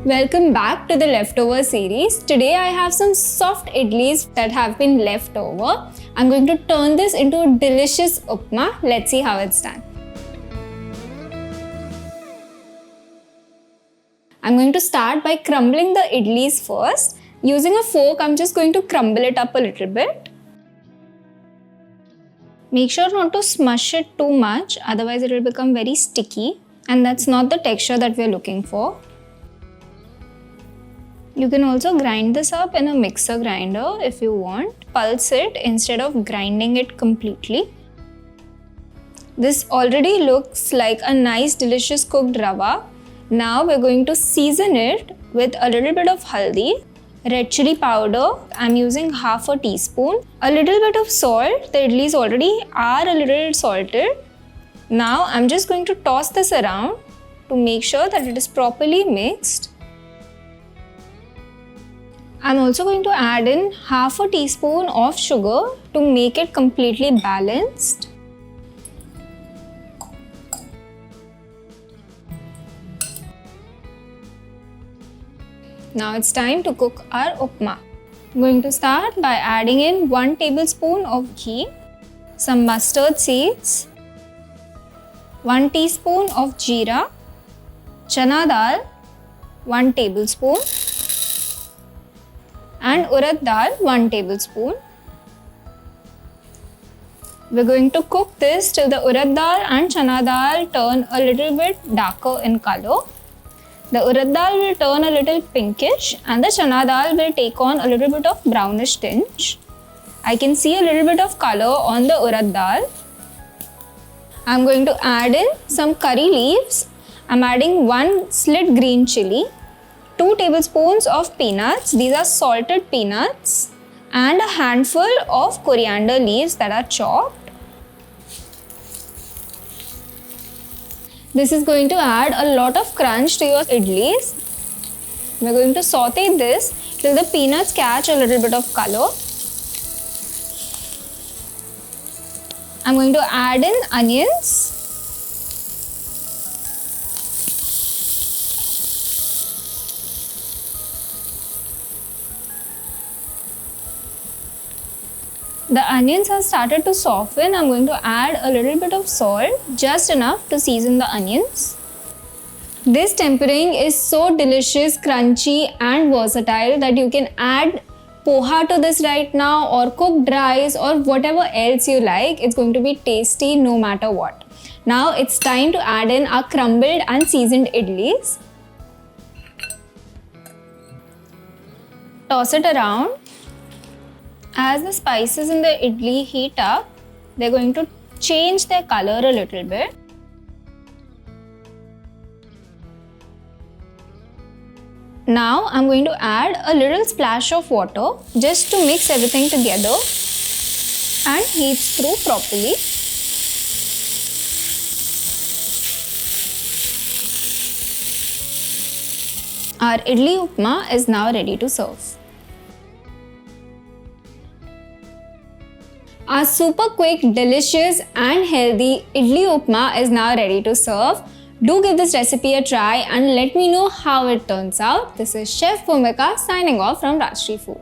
Welcome back to the leftover series. Today I have some soft idlis that have been left over. I'm going to turn this into a delicious upma. Let's see how it's done. I'm going to start by crumbling the idlis first. Using a fork, I'm just going to crumble it up a little bit. Make sure not to smush it too much, otherwise it will become very sticky, and that's not the texture that we're looking for. You can also grind this up in a mixer grinder if you want. Pulse it instead of grinding it completely. This already looks like a nice delicious cooked rava. Now we're going to season it with a little bit of haldi, red chilli powder. I'm using half a teaspoon. A little bit of salt. The idlis already are a little salted. Now I'm just going to toss this around to make sure that it is properly mixed. I'm also going to add in half a teaspoon of sugar to make it completely balanced. Now it's time to cook our upma. I'm going to start by adding in 1 tablespoon of ghee, some mustard seeds, 1 teaspoon of jeera, chana dal, 1 tablespoon, and urad dal 1 tablespoon. We're going to cook this till the urad dal and chana dal turn a little bit darker in color. The urad dal will turn a little pinkish and the chana dal will take on a little bit of brownish tinge. I can see a little bit of color on the urad dal. I'm going to add in some curry leaves. I'm adding 1 slit green chilli, 2 tablespoons of peanuts, these are salted peanuts, and a handful of coriander leaves that are chopped. This is going to add a lot of crunch to your idlis. We're going to saute this till the peanuts catch a little bit of color. I'm going to add in onions. The onions have started to soften. I'm going to add a little bit of salt, just enough to season the onions. This tempering is so delicious, crunchy and versatile that you can add poha to this right now or cooked rice or whatever else you like. It's going to be tasty no matter what. Now it's time to add in our crumbled and seasoned idlis. Toss it around. As the spices in the idli heat up, they're going to change their color a little bit. Now I'm going to add a little splash of water just to mix everything together and heat through properly. Our idli upma is now ready to serve. Our super quick, delicious and healthy idli upma is now ready to serve. Do give this recipe a try and let me know how it turns out. This is Chef Bhumika signing off from Rajshri Food.